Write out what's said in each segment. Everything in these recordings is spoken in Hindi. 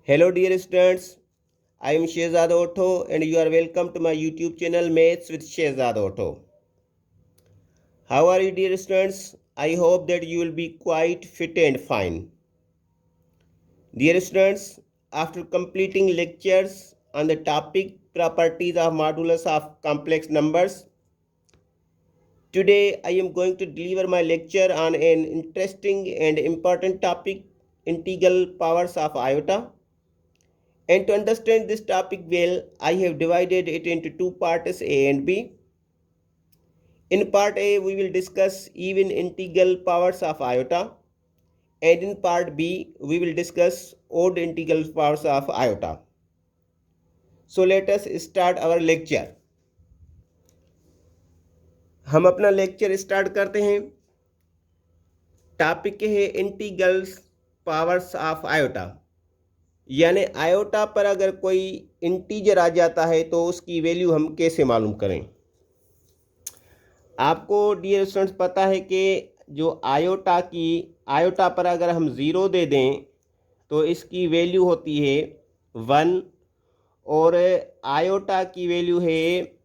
Hello dear students, I am Shehzad Otho and you are welcome to my YouTube channel Maths with Shehzad Otho. How are you dear students? I hope that you will be quite fit and fine. Dear students, after completing lectures on the topic properties of modulus of complex numbers, today I am going to deliver my lecture on an interesting and important topic, integral powers of iota. And to understand this topic well, I have divided it into two parts, A and B. In part A, we will discuss even integral powers of iota, and in part B, we will discuss odd integral powers of iota. So let us start our lecture. हम अपना लेक्चर स्टार्ट करते हैं. टॉपिक है इंटीग्रल्स पावर्स ऑफ आयोटा, यानी आयोटा पर अगर कोई इंटीजर आ जाता है तो उसकी वैल्यू हम कैसे मालूम करें. आपको डियर स्टूडेंट्स पता है कि जो आयोटा पर अगर हम ज़ीरो दे दें तो इसकी वैल्यू होती है 1 और आयोटा की वैल्यू है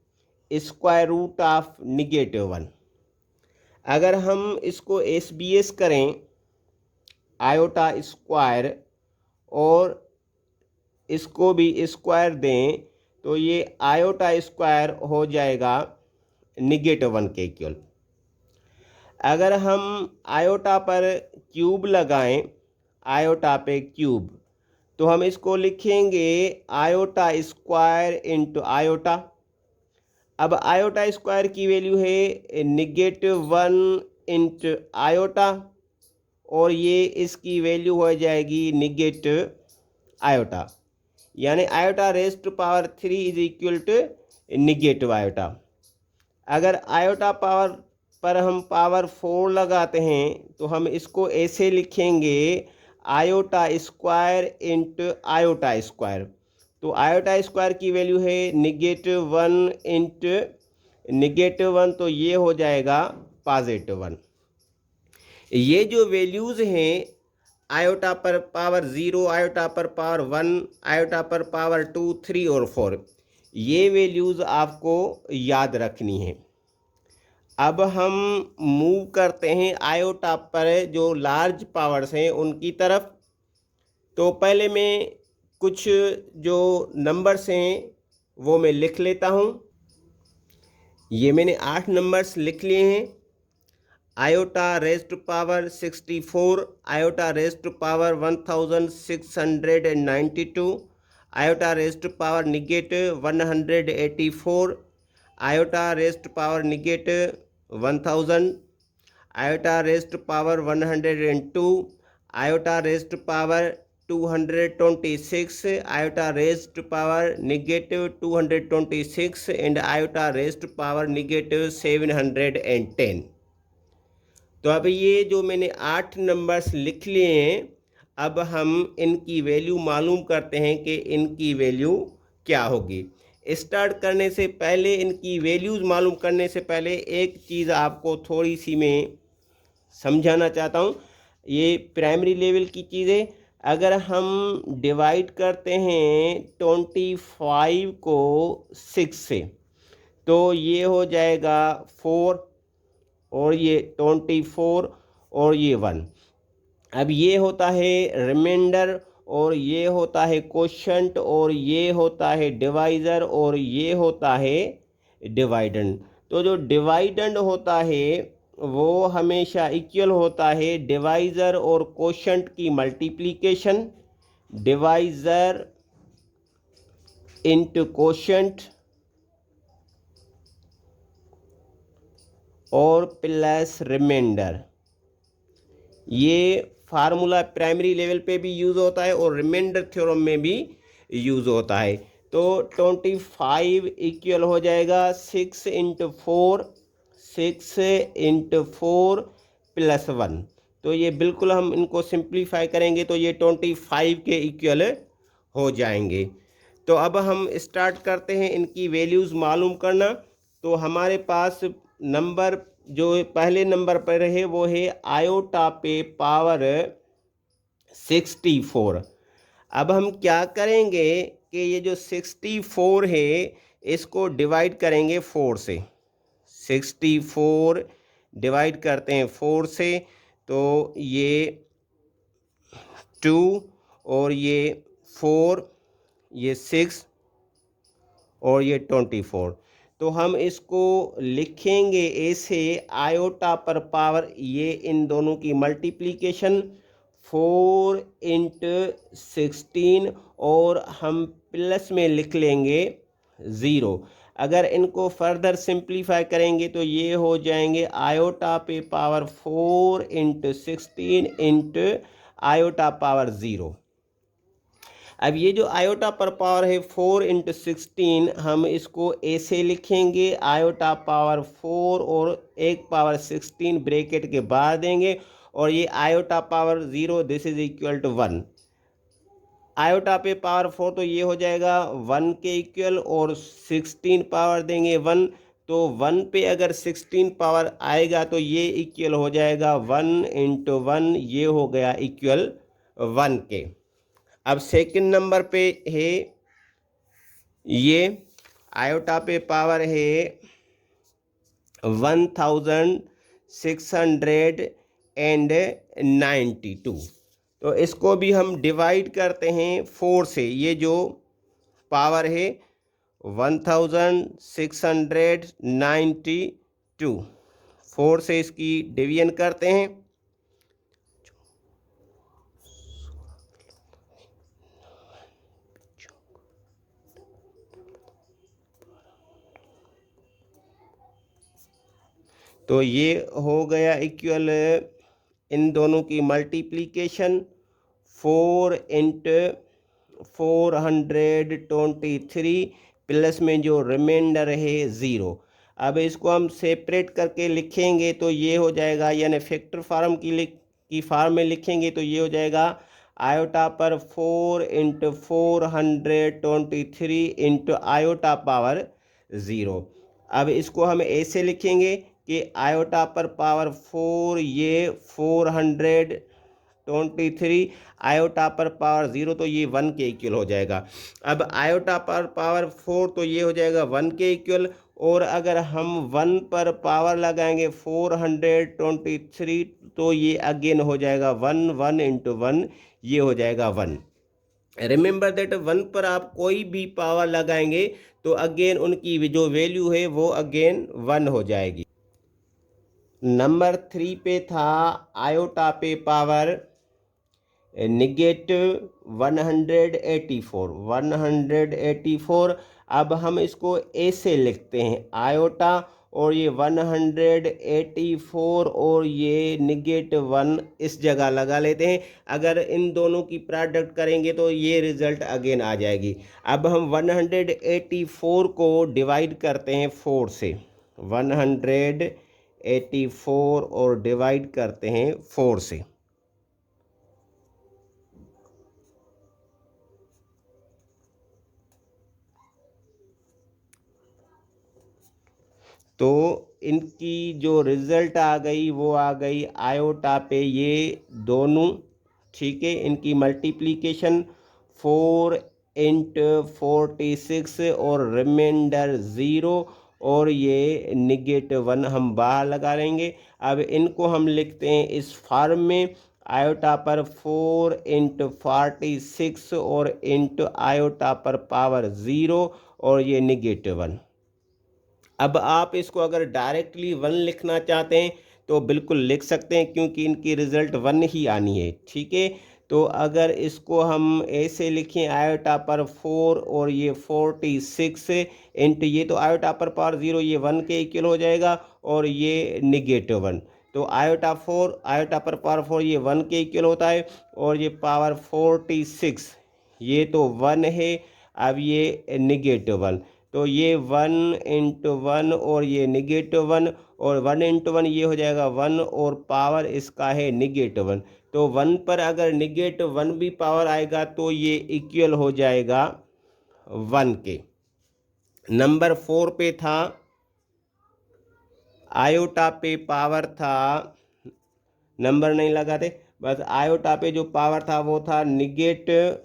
स्क्वायर रूट ऑफ -1. अगर हम इसको SBS करें आयोटा स्क्वायर और इसको भी स्क्वायर दें तो ये आयोटा स्क्वायर हो जाएगा -1 के इक्वल. अगर हम आयोटा पर क्यूब लगाएं, आयोटा पे क्यूब, तो हम इसको लिखेंगे आयोटा स्क्वायर इंटू आयोटा. अब आयोटा स्क्वायर की वैल्यू है -1 इंटू आयोटा और ये इसकी वैल्यू हो जाएगी नेगेटिव आयोटा, यानी iota raise to power 3 is equal to negative iota. अगर आयोटा पावर पर हम पावर 4 लगाते हैं तो हम इसको ऐसे लिखेंगे iota square into iota square. तो आयोटा स्क्वायर की वैल्यू है -1 इंटू -1, तो ये हो जाएगा +1. ये जो वैल्यूज़ हैं आयोटा पर पावर 0, आयोटा पर पावर 1, आयोटा पर पावर 2, 3 और 4, ये वैल्यूज़ आपको याद रखनी है. अब हम मूव करते हैं आयोटा पर जो लार्ज पावर्स हैं उनकी तरफ. तो पहले मैं कुछ जो नंबर्स हैं वो मैं लिख लेता हूँ. ये मैंने 8 नंबर्स लिख लिए हैं. Iota raise to power 64, iota raise to power 1692, iota raise to power -184, iota raise to power -1000, iota raise to power 102, iota raise to power 226, iota raise to power -226 and iota raise to power -710. तो अब ये जो मैंने 8 नंबर्स लिख लिए हैं, अब हम इनकी वैल्यू मालूम करते हैं कि इनकी वैल्यू क्या होगी. स्टार्ट करने से पहले, इनकी वैल्यूज़ मालूम करने से पहले एक चीज़ आपको थोड़ी सी मैं समझाना चाहता हूँ. ये प्राइमरी लेवल की चीज़ है. अगर हम डिवाइड करते हैं 25 को 6 से तो ये हो जाएगा 4 और ये 24 और ये 1. अब ये होता है रिमाइंडर और ये होता है क्वोशंट और ये होता है डिवाइज़र और ये होता है डिवाइडेंड. तो जो डिवाइडेंड होता है वो हमेशा इक्वल होता है डिवाइज़र और क्वोशंट की मल्टीप्लिकेशन. डिवाइज़र इंटू क्वोशंट और प्लस रिमाइंडर. ये फार्मूला प्राइमरी लेवल पे भी यूज़ होता है और रिमाइंडर थ्योरम में भी यूज़ होता है. तो 25 इक्वल हो जाएगा 6 इंटू 4 प्लस 1. तो ये बिल्कुल हम इनको सिंप्लीफाई करेंगे तो ये 25 के इक्वल हो जाएंगे. तो अब हम स्टार्ट करते हैं इनकी वैल्यूज़ मालूम करना. तो हमारे पास नंबर जो पहले नंबर पर है वो है आयोटा पे पावर 64. अब हम क्या करेंगे कि ये जो 64 है इसको डिवाइड करेंगे 4 से। 64 डिवाइड करते हैं 4 से, तो ये 2 और ये 4, ये 6 और ये 24। तो हम इसको लिखेंगे ऐसे, आयोटा पर पावर, ये इन दोनों की मल्टीप्लिकेशन 4 इंटू 16, और हम प्लस में लिख लेंगे 0। अगर इनको फर्दर सिंप्लीफाई करेंगे तो ये हो जाएंगे आयोटा पे power 4 into 16 into iota power 0। अब ये जो आयोटा पर पावर है 4 इंटू 16, हम इसको ऐसे लिखेंगे, आयोटा पावर 4 और एक पावर 16 ब्रैकेट के बाहर देंगे, और ये iota power 0, this is equal to 1। Iota पे पावर 4 तो ये हो जाएगा 1 के इक्वल, और 16 पावर देंगे 1, तो 1 पे अगर 16 पावर आएगा तो ये इक्वल हो जाएगा 1 इंटू 1, ये हो गया इक्वल 1 के। अब सेकंड नंबर पे है, ये आयोटा पे पावर है 1692, तो इसको भी हम डिवाइड करते हैं 4 से। ये जो पावर है 1692, 4 से इसकी डिवीजन करते हैं, तो ये हो गया इक्वल इन दोनों की मल्टीप्लिकेशन 4 इंटू 423 प्लस में जो रिमाइंडर है 0। अब इसको हम सेपरेट करके लिखेंगे तो ये हो जाएगा, यानी फैक्टर फार्म की फार्म में लिखेंगे तो ये हो जाएगा आयोटा पर 4 इंटू 423 इंटू आयोटा पावर 0। अब इसको हम ऐसे लिखेंगे कि आयोटा पर पावर 4, ये 423, आयोटा पर पावर 0, तो ये 1 के इक्वल हो जाएगा। अब आयोटा पर पावर 4 तो ये हो जाएगा 1 के इक्वल, और अगर हम 1 पर पावर लगाएंगे 423, तो ये अगेन हो जाएगा 1, 1 इंटू 1, ये हो जाएगा 1। रिमेंबर दैट 1 पर आप कोई भी पावर लगाएंगे तो अगेन उनकी जो वैल्यू है वो अगेन 1 हो जाएगी। नंबर 3 पे था आयोटा पे पावर नेगेटिव 184। अब हम इसको ऐसे लिखते हैं, आयोटा और ये 184 और ये -1 इस जगह लगा लेते हैं। अगर इन दोनों की प्रोडक्ट करेंगे तो ये रिजल्ट अगेन आ जाएगी। अब हम 184 को डिवाइड करते हैं 4 से, 184 और डिवाइड करते हैं 4 से, तो इनकी जो रिजल्ट आ गई वो आ गई आयोटा पे ये दोनों, ठीक है, इनकी मल्टीप्लिकेशन 4 इंटू 46 और रिमाइंडर 0, और ये -1 हम बाहर लगा लेंगे। अब इनको हम लिखते हैं इस फॉर्म में, आयोटा पर 4 इंटू 46 और इंटू आयोटा पर पावर 0 और ये -1। अब आप इसको अगर डायरेक्टली 1 लिखना चाहते हैं तो बिल्कुल लिख सकते हैं, क्योंकि इनकी रिज़ल्ट 1 ही आनी है, ठीक है। तो अगर इसको हम ऐसे लिखें, आयोटा पर 4 और ये 46 इंटू ये, तो आयोटा पर पावर 0 ये 1 के इक्वल हो जाएगा, और ये -1। तो आयोटा पर पावर 4 ये 1 के इक्वल होता है, और ये पावर 46 ये तो 1 है। अब ये -1, तो ये 1 इंटू 1 और ये -1, और 1 इंटू 1 ये हो जाएगा 1, और पावर इसका है -1। तो 1 पर अगर -1 भी पावर आएगा तो ये इक्वल हो जाएगा 1 के। नंबर 4 पे था आयोटा पे पावर था, नंबर नहीं लगाते, बस आयोटा पे जो पावर था वो था -1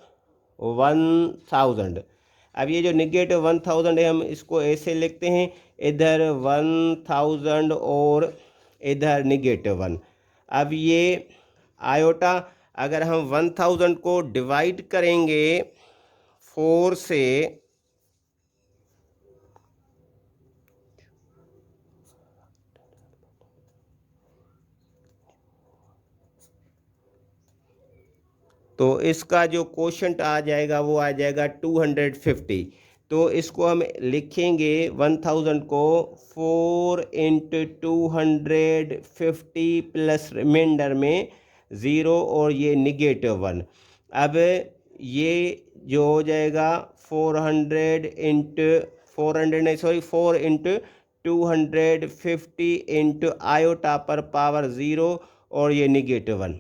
1000। अब ये जो निगेटिव 1000 है हम इसको ऐसे लिखते हैं, इधर 1000 और इधर -1। अब ये आयोटा अगर हम 1000 को डिवाइड करेंगे 4 से, तो इसका जो कोशंट आ जाएगा वो आ जाएगा 250। तो इसको हम लिखेंगे 1000 को 4 × 250 प्लस रिमाइंडर में 0 और ये -1। अब ये जो हो जाएगा 400 × 400 नहीं सॉरी 4 × 250 × आयोटा पर पावर 0 और ये -1।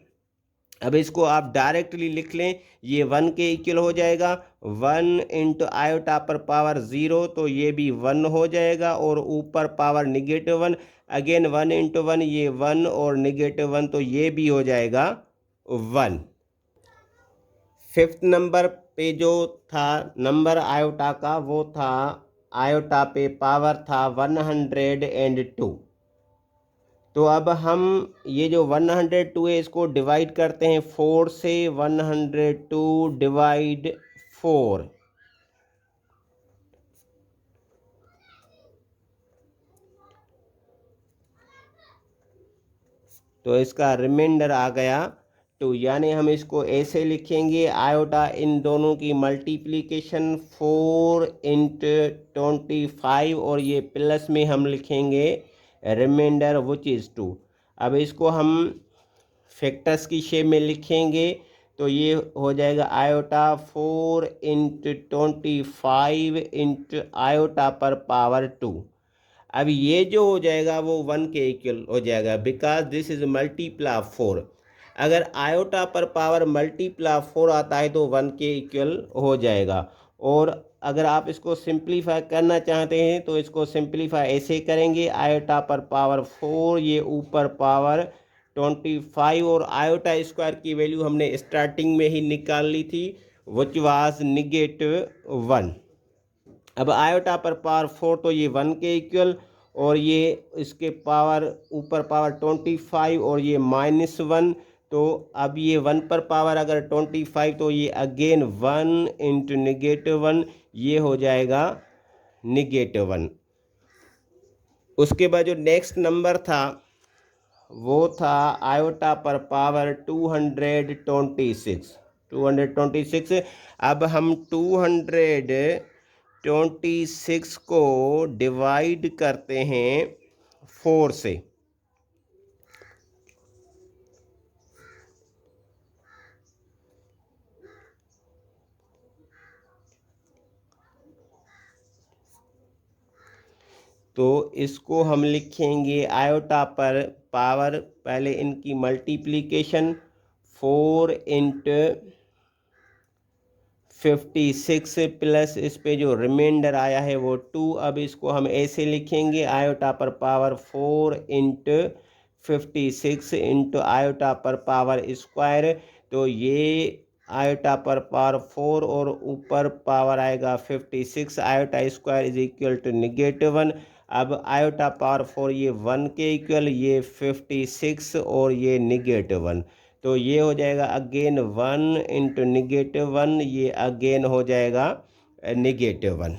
अब इसको आप डायरेक्टली लिख लें, ये 1 के इक्वल हो जाएगा। 1 × आयोटा पर पावर 0 तो ये भी 1 हो जाएगा, और ऊपर पावर -1 अगेन 1 × 1 ये 1 और -1 तो ये भी हो जाएगा 1। फिफ्थ नंबर पे जो था नंबर आयोटा का वो था, आयोटा पे पावर था 102। तो अब हम ये जो 102 है इसको डिवाइड करते हैं 4 से। 102 डिवाइड 4, तो इसका रिमाइंडर आ गया 2। यानी हम इसको ऐसे लिखेंगे, आयोटा इन दोनों की मल्टीप्लिकेशन 4 × 25 और ये प्लस में हम लिखेंगे रिमाइंडर विच इज़ 2। अब इसको हम फैक्टर्स की शेप में लिखेंगे तो ये हो जाएगा आयोटा 4 × 25 × आयोटा पर पावर 2। अब ये जो हो जाएगा वो 1 के इक्वल हो जाएगा, because this is multiply of 4। अगर आयोटा पर पावर मल्टीप्लाई ऑफ 4 आता है तो 1 के इक्वल हो जाएगा। और अगर आप इसको सिंप्लीफाई करना चाहते हैं तो इसको सिंप्लीफाई ऐसे करेंगे, आयोटा पर पावर 4 ये ऊपर पावर 25 और आयोटा स्क्वायर की वैल्यू हमने स्टार्टिंग में ही निकाल ली थी विच वाज -1। अब आयोटा पर पावर 4 तो ये 1 के इक्वल, और ये इसके पावर ऊपर पावर 25 और ये -1। तो अब ये 1 पर पावर अगर 25 तो ये अगेन 1 × -1 ये हो जाएगा -1। उसके बाद जो नेक्स्ट नंबर था वो था आयोटा पर पावर 226। अब हम 226 को डिवाइड करते हैं 4 से। तो इसको हम लिखेंगे आयोटा पर पावर, पहले इनकी मल्टीप्लिकेशन 4 × 56 प्लस इस पे जो रिमाइंडर आया है वो 2। अब इसको हम ऐसे लिखेंगे, आयोटा पर पावर 4 × 56 × आयोटा पर पावर स्क्वायर। तो ये आयोटा पर पावर 4 और ऊपर पावर आएगा 56, iota square is equal to -1। अब आयोटा पावर 4 ये 1 के इक्वल, ये 56 और ये -1। तो ये हो जाएगा अगेन 1 × -1, ये अगेन हो जाएगा -1।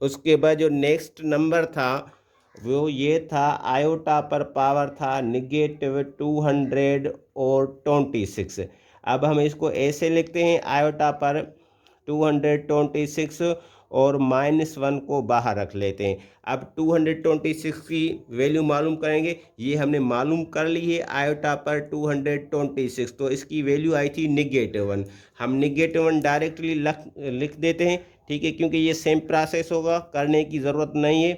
उसके बाद जो नेक्स्ट नंबर था वो ये था, आयोटा पर पावर था -226। अब हम इसको ऐसे लिखते हैं, आयोटा पर 226 और -1 को बाहर रख लेते हैं। अब 226 की वैल्यू मालूम करेंगे, ये हमने मालूम कर ली है आयोटा पर 226, तो इसकी वैल्यू आई थी -1। हम -1 डायरेक्टली लिख देते हैं, ठीक है, क्योंकि ये सेम प्रोसेस होगा, करने की ज़रूरत नहीं है।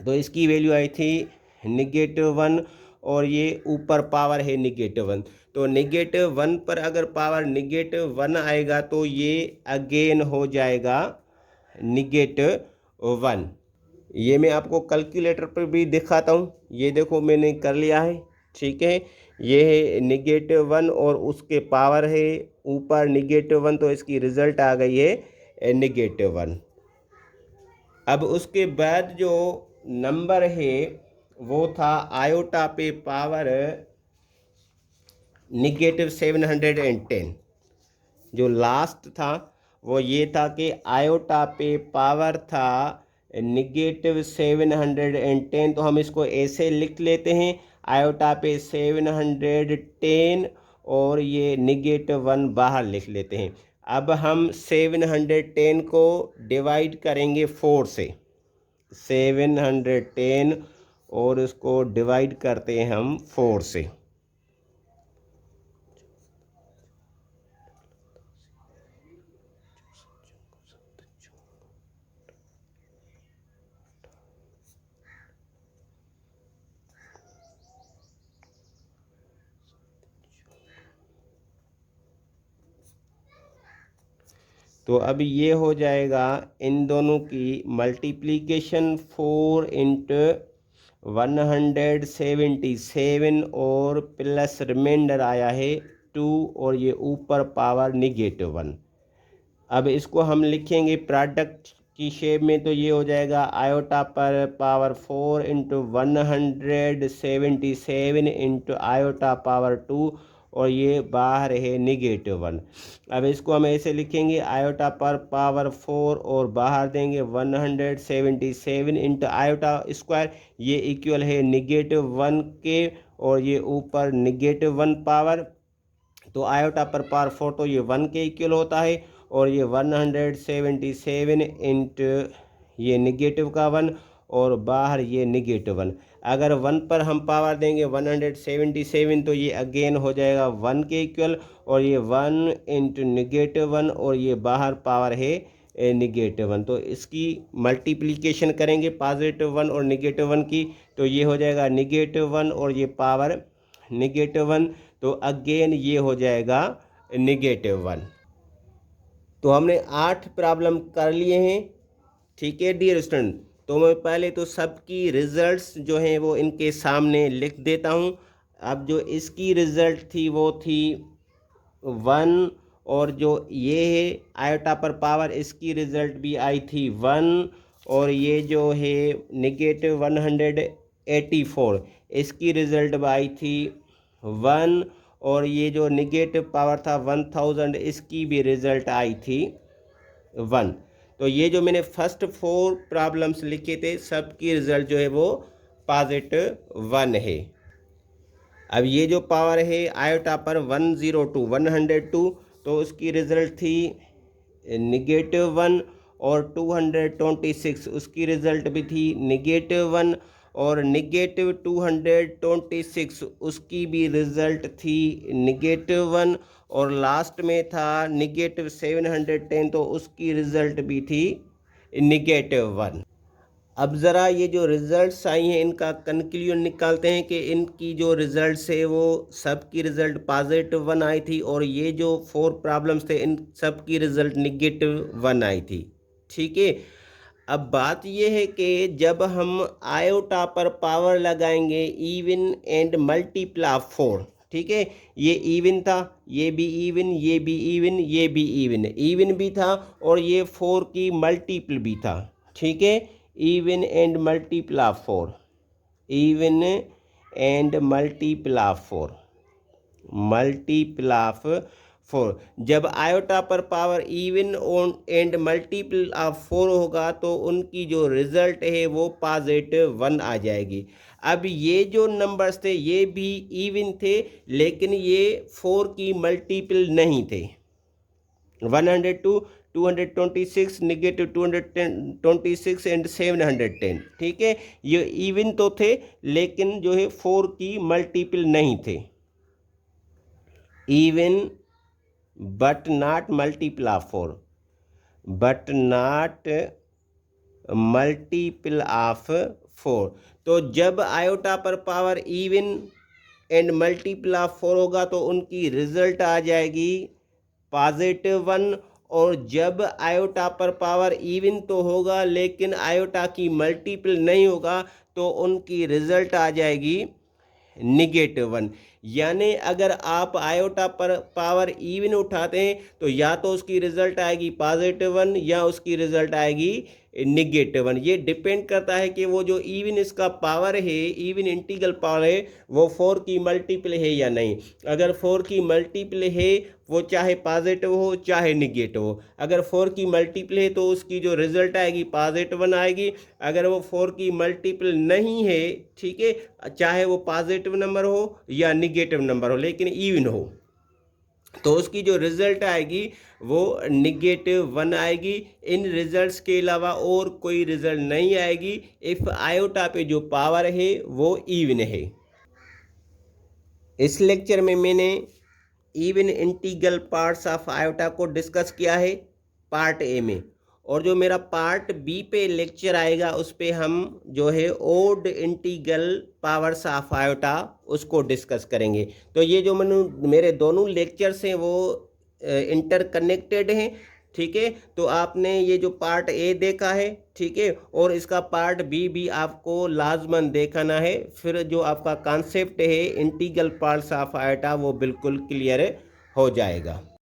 तो इसकी वैल्यू आई थी -1 और ये ऊपर पावर है -1। तो -1 पर अगर पावर -1 आएगा तो ये अगेन हो जाएगा -1। ये मैं आपको कैलकुलेटर पर भी दिखाता हूँ, ये देखो मैंने कर लिया है, ठीक है। ये है -1 और उसके पावर है ऊपर -1, तो इसकी रिजल्ट आ गई है -1। अब उसके बाद जो नंबर है वो था आयोटा पे पावर -710। जो लास्ट था वो ये था कि आयोटा पे पावर था -710। तो हम इसको ऐसे लिख लेते हैं, आयोटा पे 710 और ये -1 बाहर लिख लेते हैं। अब हम 710 को डिवाइड करेंगे 4 से, 710 और उसको डिवाइड करते हैं हम 4 से। तो अब ये हो जाएगा इन दोनों की मल्टीप्लिकेशन 4 इंटू 177 और प्लस रिमाइंडर आया है 2 और ये ऊपर पावर -1। अब इसको हम लिखेंगे प्रोडक्ट की शेप में, तो ये हो जाएगा आयोटा पर power 4 into 177 into iota power 2 और ये बाहर है -1। अब इसको हम ऐसे लिखेंगे आयोटा पर पावर 4 और बाहर देंगे 177 इंटू आयोटा स्क्वायर, ये इक्वल है -1 के और ये ऊपर -1 पावर, तो आयोटा पर पावर 4 तो ये 1 के इक्वल होता है और ये 177 इंटू ये -1 और बाहर ये -1। अगर 1 पर हम पावर देंगे 177 तो ये अगेन हो जाएगा 1 के इक्वल और ये 1 इंटू -1 और ये बाहर पावर है -1। तो इसकी मल्टीप्लिकेशन करेंगे +1 और -1 की, तो ये हो जाएगा -1 और ये पावर -1, तो अगेन ये हो जाएगा -1। तो हमने 8 प्रॉब्लम कर लिए हैं। ठीक है डियर स्टूडेंट, तो मैं पहले तो सबकी रिजल्ट्स जो हैं वो इनके सामने लिख देता हूं। अब जो इसकी रिजल्ट थी वो थी 1 और जो ये है आयोटा पर पावर इसकी रिजल्ट भी आई थी 1 और ये जो है -184 इसकी रिजल्ट भी आई थी 1 और ये जो नेगेटिव पावर था 1000 इसकी भी रिजल्ट आई थी 1। तो ये जो मैंने फर्स्ट 4 प्रॉब्लम्स लिखे थे सबकी रिजल्ट जो है वो +1 है। अब ये जो पावर है आयोटा पर 102 तो उसकी रिजल्ट थी -1 और 226 उसकी रिजल्ट भी थी -1 और -226 उसकी भी रिजल्ट थी -1 और लास्ट में था -710 तो उसकी रिजल्ट भी थी -1। अब ज़रा ये जो रिज़ल्ट्स आई हैं इनका कंक्लूजन निकालते हैं कि इनकी जो रिज़ल्ट्स है वो सब की रिज़ल्ट +1 आई थी और ये जो 4 प्रॉब्लम्स थे इन सब की रिज़ल्ट -1 आई थी। ठीक है, अब बात ये है कि जब हम आयोटा पर पावर लगाएंगे इवन एंड मल्टीपल ऑफ 4, ठीक है, ये इवन था, ये भी इवन, ये भी इवन, ये भी इवन भी था और ये 4 की मल्टीपल भी था। ठीक है, even and multiple of 4, even and multiple of 4, multiple of 4। जब आयोटा पर power even and multiple of 4 होगा तो उनकी जो रिजल्ट है वो +1 आ जाएगी। अब ये जो नंबर्स थे ये भी इवन थे लेकिन ये 4 की मल्टीपल नहीं थे। 102, 226, -226 एंड 710। ठीक है, ये इवन तो थे लेकिन जो है 4 की मल्टीपल नहीं थे। Even but not multiple of 4, but not multiple of 4। तो जब आयोटा पर power even and multiple of 4 होगा तो उनकी रिजल्ट आ जाएगी +1 और जब आयोटा पर पावर इवन तो होगा लेकिन आयोटा की मल्टीपल नहीं होगा तो उनकी रिजल्ट आ जाएगी -1। यानी अगर आप आयोटा पर पावर इवन उठाते हैं तो या तो उसकी रिजल्ट आएगी +1 या उसकी रिजल्ट आएगी -1। ये डिपेंड करता है कि वो जो इवन इसका पावर है, इवन इंटीग्रल पावर है, वो 4 की मल्टीपल है या नहीं। अगर 4 की मल्टीपल है, वो चाहे पॉजिटिव हो चाहे निगेटिव हो। अगर 4 की मल्टीपल है तो उसकी जो रिजल्ट आएगी +1 आएगी। अगर वो 4 की मल्टीपल नहीं है, ठीक है, चाहे वो पॉजिटिव नंबर हो या निगेटिव नंबर हो, लेकिन इवन हो, तो उसकी जो रिजल्ट आएगी वो -1 आएगी। इन रिजल्ट्स के अलावा और कोई रिजल्ट नहीं आएगी इफ़ आयोटा पे जो पावर है वो इवन है। इस लेक्चर में मैंने even integral parts of iota को डिस्कस किया है पार्ट ए में, और जो मेरा पार्ट बी पे लेक्चर आएगा उस पे हम जो है odd integral powers of iota उसको डिस्कस करेंगे। तो ये जो मेरे दोनों लेक्चर्स हैं वो इंटरकनेक्टेड हैं, ठीक है। तो आपने ये जो पार्ट ए देखा है, ठीक है, और इसका पार्ट बी भी आपको लाजमन देखना है, फिर जो आपका कॉन्सेप्ट है इंटीग्रल पार्ट्स ऑफ आयोटा वो बिल्कुल क्लियर हो जाएगा।